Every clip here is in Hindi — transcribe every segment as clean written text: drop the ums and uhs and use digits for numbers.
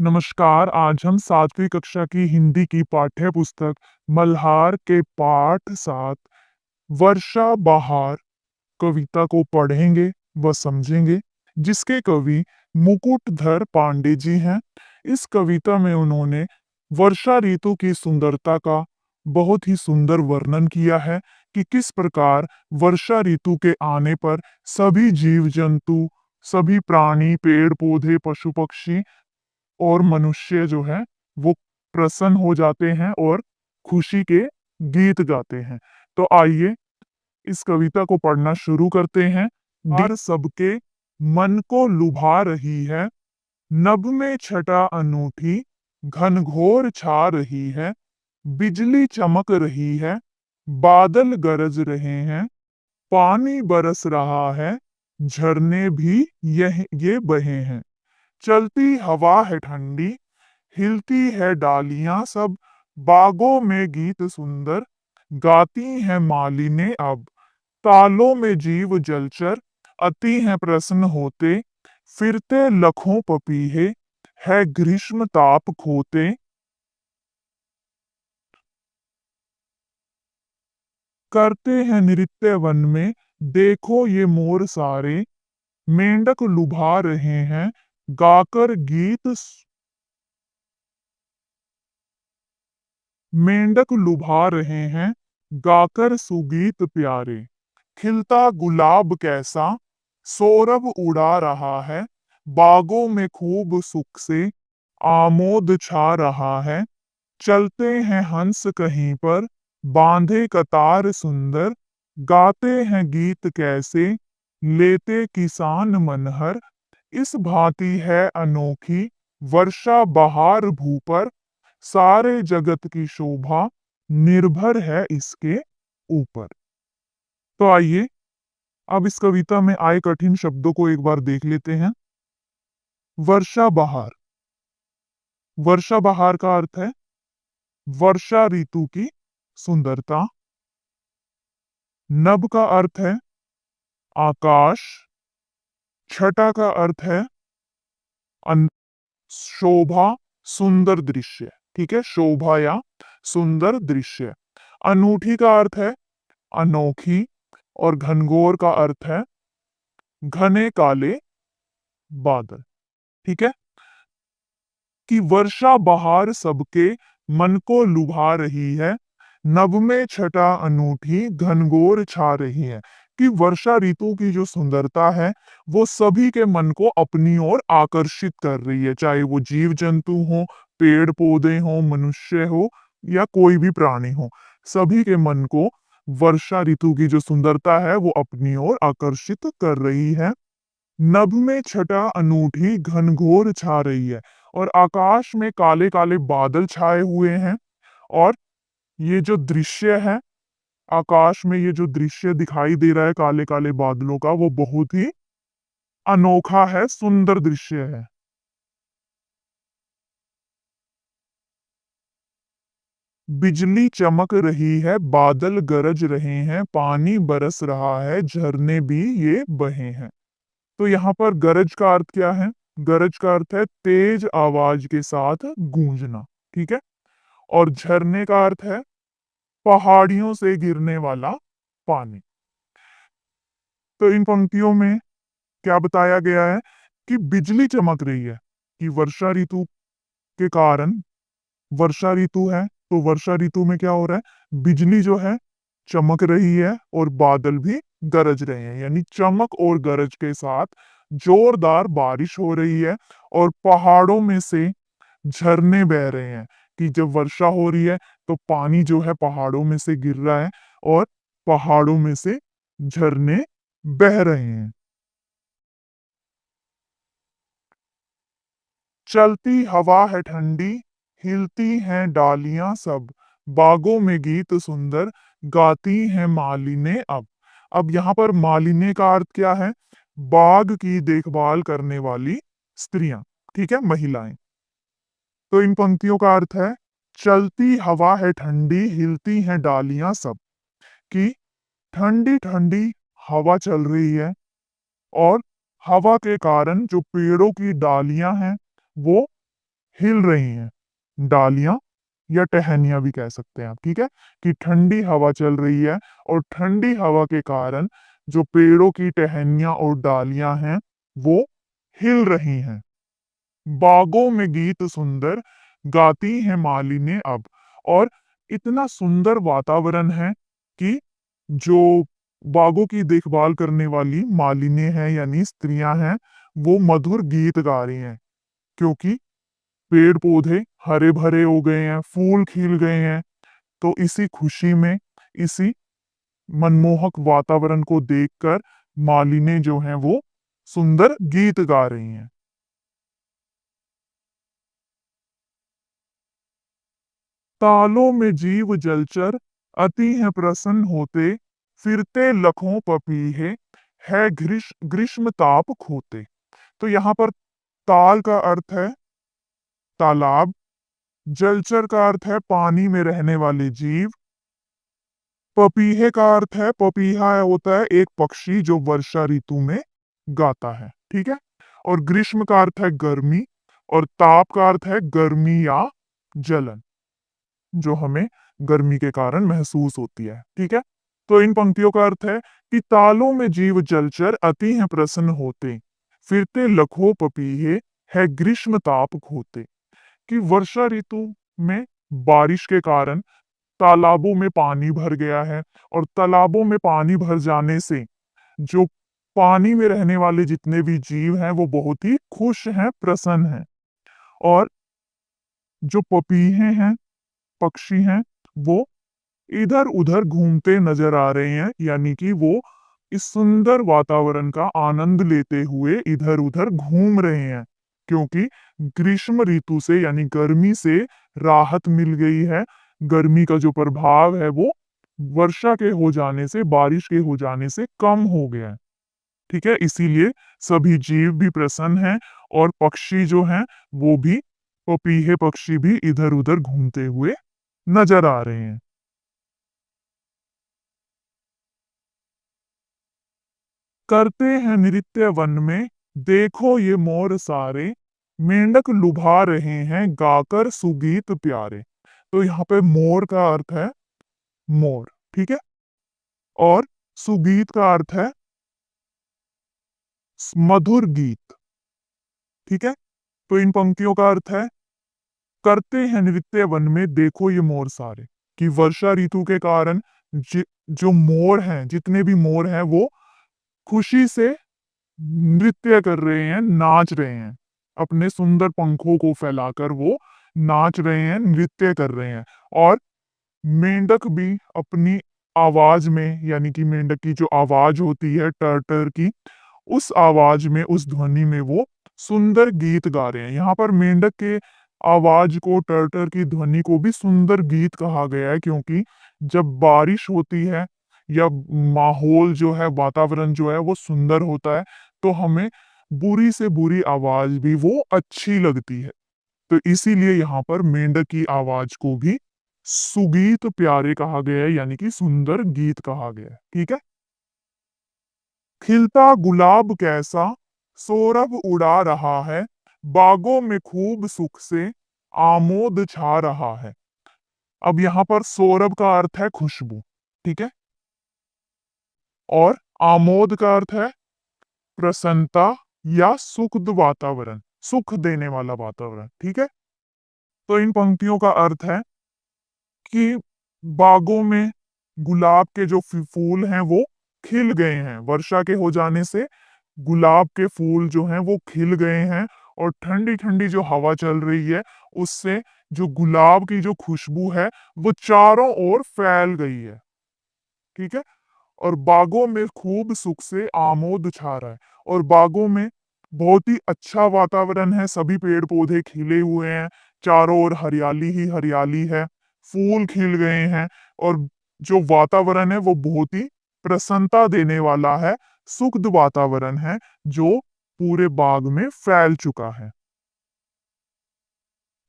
नमस्कार, आज हम 7वीं कक्षा की हिंदी की पाठ्य पुस्तक मल्हार के पाठ 7 वर्षा बहार कविता को पढ़ेंगे व समझेंगे, जिसके कवि मुकुटधर पांडे जी हैं। इस कविता में उन्होंने वर्षा ऋतु की सुंदरता का बहुत ही सुंदर वर्णन किया है कि किस प्रकार वर्षा ऋतु के आने पर सभी जीव जंतु, सभी प्राणी, पेड़ पौधे, पशु पक्षी और मनुष्य जो है वो प्रसन्न हो जाते हैं और खुशी के गीत गाते हैं। तो आइए इस कविता को पढ़ना शुरू करते हैं। हार सबके मन को लुभा रही है, नभ में छटा अनूठी, घनघोर छा रही है, बिजली चमक रही है, बादल गरज रहे हैं, पानी बरस रहा है, झरने भी ये बहे हैं। चलती हवा है ठंडी, हिलती है डालियां सब, बागों में गीत सुंदर, गाती हैं मालिनें अब। तालों में जीव जलचर, अति हैं प्रसन्न होते, फिरते लखों पपीहे, है ग्रीष्म ताप खोते। करते हैं नृत्य वन में, देखो ये मोर सारे, मेंढक लुभा रहे हैं, गाकर गीत मेंढक लुभा रहे हैं, गाकर सुगीत प्यारे। खिलता गुलाब कैसा, सौरभ उड़ा रहा है, बागों में खूब सुख से आमोद छा रहा है। चलते हैं हंस कहीं पर, बांधे कतार सुंदर, गाते हैं गीत कैसे, लेते किसान मनहर। इस भांति है अनोखी वर्षा बहार भू पर, सारे जगत की शोभा निर्भर है इसके ऊपर। तो आइए अब इस कविता में आए कठिन शब्दों को एक बार देख लेते हैं। वर्षा बहार। वर्षा बहार का अर्थ है वर्षा ऋतु की सुंदरता। नभ का अर्थ है आकाश। छटा का अर्थ है शोभा, सुंदर दृश्य। ठीक है, शोभा या सुंदर दृश्य। अनूठी का अर्थ है अनोखी। और घनघोर का अर्थ है घने काले बादल। ठीक है, कि वर्षा बहार सबके मन को लुभा रही है, नभ में छटा अनूठी, घनघोर छा रही है। कि वर्षा ऋतु की जो सुंदरता है वो सभी के मन को अपनी ओर आकर्षित कर रही है, चाहे वो जीव जंतु हो, पेड़ पौधे हो, मनुष्य हो या कोई भी प्राणी हो। सभी के मन को वर्षा ऋतु की जो सुंदरता है वो अपनी ओर आकर्षित कर रही है। नभ में छटा अनूठी, घनघोर छा रही है। और आकाश में काले काले बादल छाए हुए हैं। और ये जो दृश्य है, आकाश में ये जो दृश्य दिखाई दे रहा है काले काले बादलों का, वो बहुत ही अनोखा है, सुंदर दृश्य है। बिजली चमक रही है, बादल गरज रहे हैं, पानी बरस रहा है, झरने भी ये बहे हैं। तो यहाँ पर गरज का अर्थ क्या है? गरज का अर्थ है तेज आवाज के साथ गूंजना। ठीक है, और झरने का अर्थ है पहाड़ियों से गिरने वाला पानी। तो इन पंक्तियों में क्या बताया गया है कि बिजली चमक रही है, कि वर्षा ऋतु के कारण, वर्षा ऋतु है तो वर्षा ऋतु में क्या हो रहा है, बिजली जो है चमक रही है और बादल भी गरज रहे हैं। यानी चमक और गरज के साथ जोरदार बारिश हो रही है और पहाड़ों में से झरने बह रहे हैं। कि जब वर्षा हो रही है तो पानी जो है पहाड़ों में से गिर रहा है और पहाड़ों में से झरने बह रहे हैं। चलती हवा है ठंडी, हिलती हैं डालियां सब, बागों में गीत सुंदर, गाती हैं मालिनें अब। अब यहाँ पर मालिनें का अर्थ क्या है? बाग की देखभाल करने वाली स्त्रियां। ठीक है, महिलाएं। तो इन पंक्तियों का अर्थ है चलती हवा है ठंडी, हिलती हैं डालियां सब। कि ठंडी ठंडी हवा चल रही है और हवा के कारण जो पेड़ों की डालियां हैं वो हिल रही हैं। डालियां या टहनियां भी कह सकते हैं आप, ठीक है? कि ठंडी हवा चल रही है और ठंडी हवा के कारण जो पेड़ों की टहनियां और डालियां हैं वो हिल रही हैं। बागों में गीत सुंदर गाती हैं मालिनी अब। और इतना सुंदर वातावरण है कि जो बागों की देखभाल करने वाली मालिनी हैं यानी स्त्रियां हैं, वो मधुर गीत गा रही हैं, क्योंकि पेड़ पौधे हरे भरे हो गए हैं, फूल खिल गए हैं। तो इसी खुशी में, इसी मनमोहक वातावरण को देखकर मालिनी जो हैं वो सुंदर गीत गा रही हैं। तालों में जीव जलचर अति हैं प्रसन्न होते, फिरते लखों पपीहे है ग्रीष्म ताप खोते। तो यहाँ पर ताल का अर्थ है तालाब, जलचर का अर्थ है पानी में रहने वाले जीव, पपीहे का अर्थ है, पपीहा होता है एक पक्षी जो वर्षा ऋतु में गाता है, ठीक है? और ग्रीष्म का अर्थ है गर्मी, और ताप का अर्थ है गर्मी या जलन, जो हमें गर्मी के कारण महसूस होती है, ठीक है? तो इन पंक्तियों का अर्थ है कि तालों में जीव जलचर अति हैं प्रसन्न होते, फिरते लखों पपीहे है ग्रीष्म ताप खोते। कि वर्षा ऋतु में बारिश के कारण तालाबों में पानी भर गया है, और तालाबों में पानी भर जाने से जो पानी में रहने वाले जितने भी जीव हैं वो बहुत ही खुश हैं, प्रसन्न हैं। और जो पपीहे हैं, पक्षी हैं, वो इधर उधर घूमते नजर आ रहे हैं, यानी कि वो इस सुंदर वातावरण का आनंद लेते हुए इधर उधर घूम रहे हैं, क्योंकि ग्रीष्म ऋतु से यानी गर्मी से राहत मिल गई है। गर्मी का जो प्रभाव है वो वर्षा के हो जाने से, बारिश के हो जाने से कम हो गया है, ठीक है? इसीलिए सभी जीव भी प्रसन्न हैं, और पक्षी जो हैं वो भी, पपीहे पक्षी भी इधर उधर घूमते हुए नजर आ रहे हैं। करते हैं नृत्य वन में, देखो ये मोर सारे, मेंढक लुभा रहे हैं गाकर सुगीत प्यारे। तो यहाँ पे मोर का अर्थ है मोर, ठीक है? और सुगीत का अर्थ है मधुर गीत, ठीक है? तो इन पंक्तियों का अर्थ है, करते हैं नृत्य वन में देखो ये मोर सारे, कि वर्षा ऋतु के कारण जो मोर हैं, जितने भी मोर हैं वो खुशी से नृत्य कर रहे हैं, नाच रहे हैं। अपने सुंदर पंखों को फैलाकर वो नाच रहे हैं, नृत्य कर रहे हैं। और मेंढक भी अपनी आवाज में, यानी कि मेंढक की जो आवाज होती है टर की, उस आवाज में, उस ध्वनि में वो सुंदर गीत गा रहे हैं। यहाँ पर मेंढक के आवाज को, टर की ध्वनि को भी सुंदर गीत कहा गया है, क्योंकि जब बारिश होती है या माहौल जो है, वातावरण जो है वो सुंदर होता है, तो हमें बुरी से बुरी आवाज भी वो अच्छी लगती है। तो इसीलिए यहाँ पर मेंढक की आवाज को भी सुगीत प्यारे कहा गया है, यानी कि सुंदर गीत कहा गया है, ठीक है? खिलता गुलाब कैसा सौरभ उड़ा रहा है, बागों में खूब सुख से आमोद छा रहा है। अब यहाँ पर सौरभ का अर्थ है खुशबू, ठीक है? और आमोद का अर्थ है प्रसन्नता या सुखद वातावरण, सुख देने वाला वातावरण, ठीक है? तो इन पंक्तियों का अर्थ है कि बागों में गुलाब के जो फूल हैं वो खिल गए हैं। वर्षा के हो जाने से गुलाब के फूल जो हैं वो खिल गए हैं, और ठंडी ठंडी जो हवा चल रही है उससे जो गुलाब की जो खुशबू है वो चारों ओर फैल गई है, ठीक है? और बागों में खूब सुख से आमोद छा रहा है, और बागों में बहुत ही अच्छा वातावरण है, सभी पेड़ पौधे खिले हुए हैं, चारों ओर हरियाली ही हरियाली है, फूल खिल गए हैं, और जो वातावरण है वो बहुत ही प्रसन्नता देने वाला है, सुखद वातावरण है जो पूरे बाग में फैल चुका है।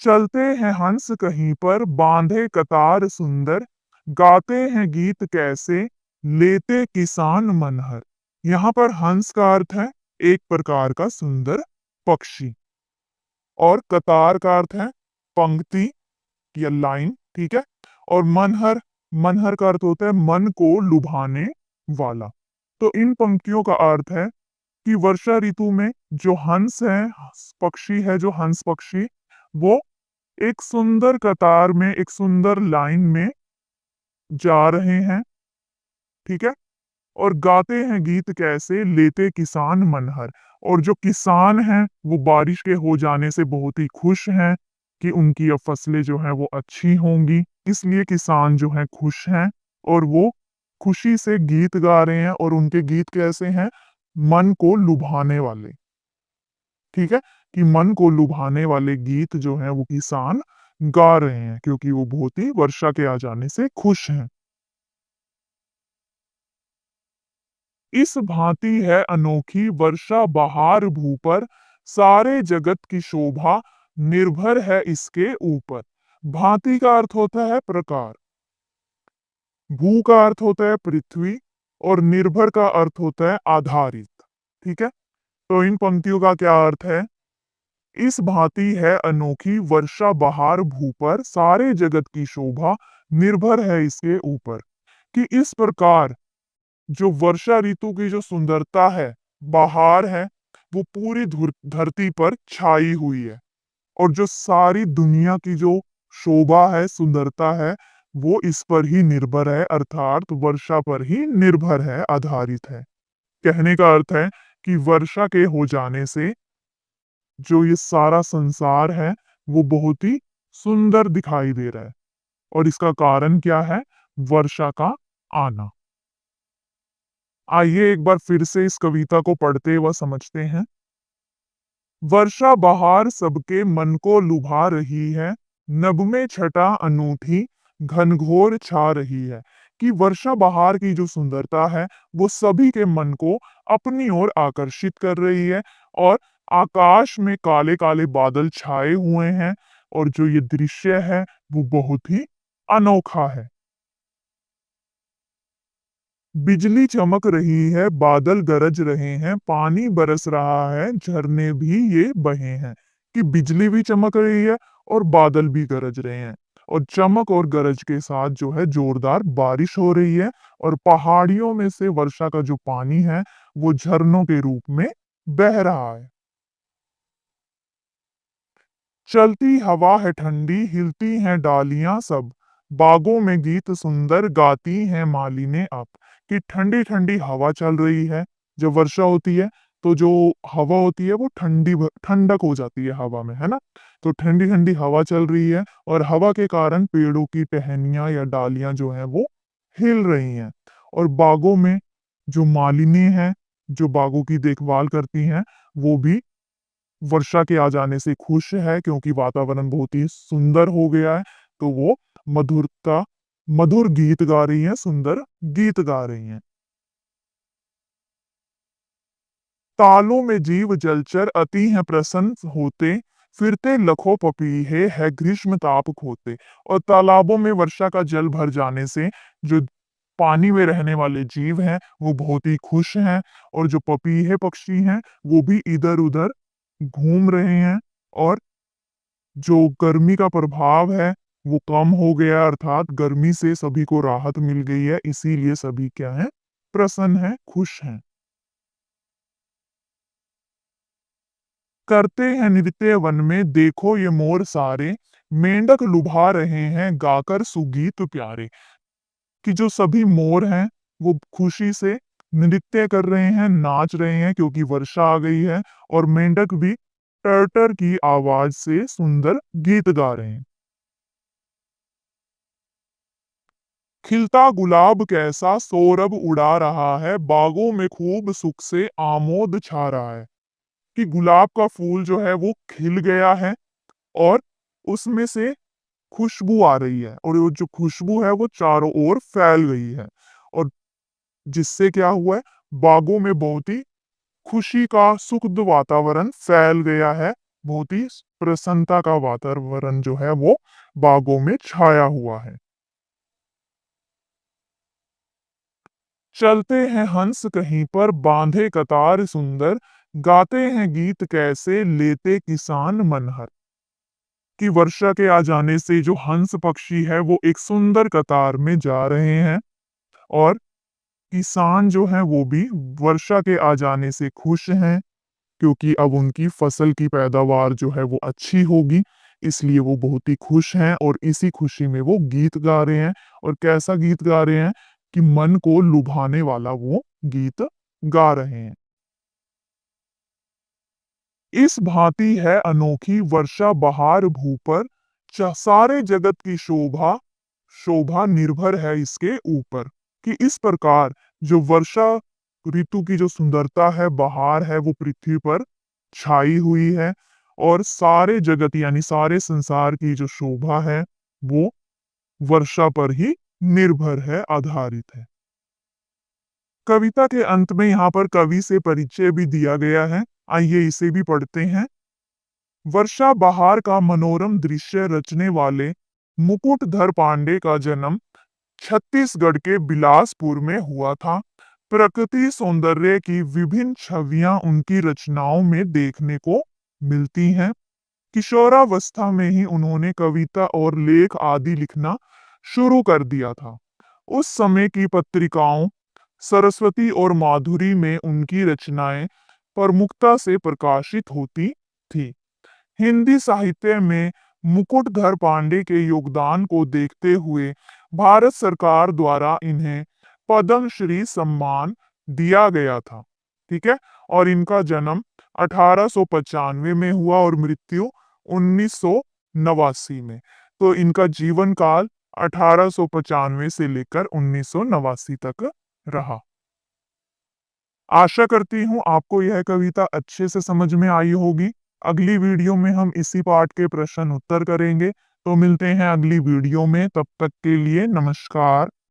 चलते हैं हंस कहीं पर बांधे कतार सुंदर, गाते हैं गीत कैसे लेते किसान मनहर। यहाँ पर हंस का अर्थ है एक प्रकार का सुंदर पक्षी, और कतार का अर्थ है पंक्ति या लाइन, ठीक है। और मनहर, मनहर का अर्थ होता है मन को लुभाने वाला। तो इन पंक्तियों का अर्थ है कि वर्षा ऋतु में जो हंस है, पक्षी है, जो हंस पक्षी, वो एक सुंदर कतार में, एक सुंदर लाइन में जा रहे हैं, ठीक है। और गाते हैं गीत कैसे, लेते किसान मनहर। और जो किसान हैं वो बारिश के हो जाने से बहुत ही खुश हैं कि उनकी अब फसलें जो हैं वो अच्छी होंगी, इसलिए किसान जो हैं खुश हैं। और वो खुशी से गीत गा रहे हैं, और उनके गीत कैसे हैं, मन को लुभाने वाले, ठीक है। कि मन को लुभाने वाले गीत जो हैं वो किसान गा रहे हैं, क्योंकि वो बहुत ही वर्षा के आ जाने से खुश हैं। इस भांति है अनोखी वर्षा बहार भू पर, सारे जगत की शोभा निर्भर है इसके ऊपर। भांति का अर्थ होता है प्रकार, भू का अर्थ होता है पृथ्वी, और निर्भर का अर्थ होता है आधारित, ठीक है। तो इन पंक्तियों का क्या अर्थ है? इस भांति है अनोखी वर्षा बहार भू पर, सारे जगत की शोभा निर्भर है इसके ऊपर। कि इस प्रकार जो वर्षा ऋतु की जो सुंदरता है, बहार है, वो पूरी धरती पर छाई हुई है। और जो सारी दुनिया की जो शोभा है, सुंदरता है, वो इस पर ही निर्भर है, अर्थात वर्षा पर ही निर्भर है, आधारित है। कहने का अर्थ है कि वर्षा के हो जाने से जो ये सारा संसार है, वो बहुत ही सुंदर दिखाई दे रहा है। और इसका कारण क्या है? वर्षा का आना। आइए एक बार फिर से इस कविता को पढ़ते व समझते हैं। वर्षा बहार सबके मन को लुभा रही है, नभ में छटा अनूठी घनघोर छा रही है। कि वर्षा बहार की जो सुंदरता है वो सभी के मन को अपनी ओर आकर्षित कर रही है। और आकाश में काले काले बादल छाए हुए हैं, और जो ये दृश्य है वो बहुत ही अनोखा है। बिजली चमक रही है, बादल गरज रहे हैं, पानी बरस रहा है, झरने भी ये बहे हैं। कि बिजली भी चमक रही है और बादल भी गरज रहे हैं, और चमक और गरज के साथ जो है जोरदार बारिश हो रही है। और पहाड़ियों में से वर्षा का जो पानी है वो झरनों के रूप में बह रहा है। चलती हवा है ठंडी, हिलती हैं डालियां सब, बागों में गीत सुंदर गाती हैं मालिनें अब। कि ठंडी ठंडी हवा चल रही है, जब वर्षा होती है तो जो हवा होती है वो ठंडक हो जाती है हवा में, है ना। तो ठंडी ठंडी हवा चल रही है, और हवा के कारण पेड़ों की टहनियां या डालियां जो है वो हिल रही हैं। और बागों में जो मालिनी हैं, जो बागों की देखभाल करती हैं, वो भी वर्षा के आ जाने से खुश है, क्योंकि वातावरण बहुत ही सुंदर हो गया है। तो वो मधुरता मधुर गीत गा रही हैं, सुंदर गीत गा रही हैं। तालों में जीव जलचर अति हैं प्रसन्न होते, फिरते लखों पपीहे है ग्रीष्म ताप खोते। और तालाबों में वर्षा का जल भर जाने से जो पानी में रहने वाले जीव हैं वो बहुत ही खुश हैं। और जो पपीहे पक्षी हैं वो भी इधर उधर घूम रहे हैं। और जो गर्मी का प्रभाव है वो कम हो गया, अर्थात गर्मी से सभी को राहत मिल गई है, इसीलिए सभी क्या है, प्रसन्न है, खुश हैं। करते हैं नृत्य वन में, देखो ये मोर सारे, मेंढक लुभा रहे हैं गाकर सुगीत प्यारे। कि जो सभी मोर हैं वो खुशी से नृत्य कर रहे हैं, नाच रहे हैं, क्योंकि वर्षा आ गई है। और मेंढक भी टर्टर की आवाज से सुंदर गीत गा रहे हैं। खिलता गुलाब कैसा सौरभ उड़ा रहा है, बागों में खूब सुख से आमोद छा रहा है। कि गुलाब का फूल जो है वो खिल गया है, और उसमें से खुशबू आ रही है, और वो जो खुशबू है वो चारों ओर फैल गई है। और जिससे क्या हुआ है, बागों में बहुत ही खुशी का सुखद वातावरण फैल गया है। बहुत ही प्रसन्नता का वातावरण जो है वो बागों में छाया हुआ है। चलते हैं हंस कहीं पर, बांधे कतार सुंदर, गाते हैं गीत कैसे लेते किसान मनहर। कि वर्षा के आ जाने से जो हंस पक्षी है वो एक सुंदर कतार में जा रहे हैं और किसान जो हैं वो भी वर्षा के आ जाने से खुश हैं, क्योंकि अब उनकी फसल की पैदावार जो है वो अच्छी होगी, इसलिए वो बहुत ही खुश हैं और इसी खुशी में वो गीत गा रहे हैं। और कैसा गीत गा रहे हैं कि मन को लुभाने वाला वो गीत गा रहे हैं। इस भांति है अनोखी वर्षा बहार भू पर, सारे जगत की शोभा शोभा निर्भर है इसके ऊपर। कि इस प्रकार जो वर्षा ऋतु की जो सुंदरता है, बहार है, वो पृथ्वी पर छाई हुई है और सारे जगत यानी सारे संसार की जो शोभा है वो वर्षा पर ही निर्भर है, आधारित है। कविता के अंत में यहाँ पर कवि से परिचय भी दिया गया है। आइए इसे भी पढ़ते हैं। वर्षा बहार का मनोरम दृश्य रचने वाले मुकुटधर पांडे का जन्म छत्तीसगढ़ के बिलासपुर में हुआ था। प्रकृति सौंदर्य की विभिन्न छवियां उनकी रचनाओं में देखने को मिलती हैं। किशोरावस्था में ही उन्होंने कविता और लेख आदि लिखना शुरू कर दिया था। उस समय की पत्रिकाओं सरस्वती और माधुरी में उनकी रचनाएं प्रमुखता से प्रकाशित होती थी। हिंदी साहित्य में मुकुटधर पांडे के योगदान को देखते हुए भारत सरकार द्वारा इन्हें पद्म श्री सम्मान दिया गया था। ठीक है। और इनका जन्म 1895 में हुआ और मृत्यु 1989 में। तो इनका जीवन काल 1895 से लेकर 1989 तक रहा। आशा करती हूँ आपको यह कविता अच्छे से समझ में आई होगी। अगली वीडियो में हम इसी पाठ के प्रश्न उत्तर करेंगे। तो मिलते हैं अगली वीडियो में, तब तक के लिए नमस्कार।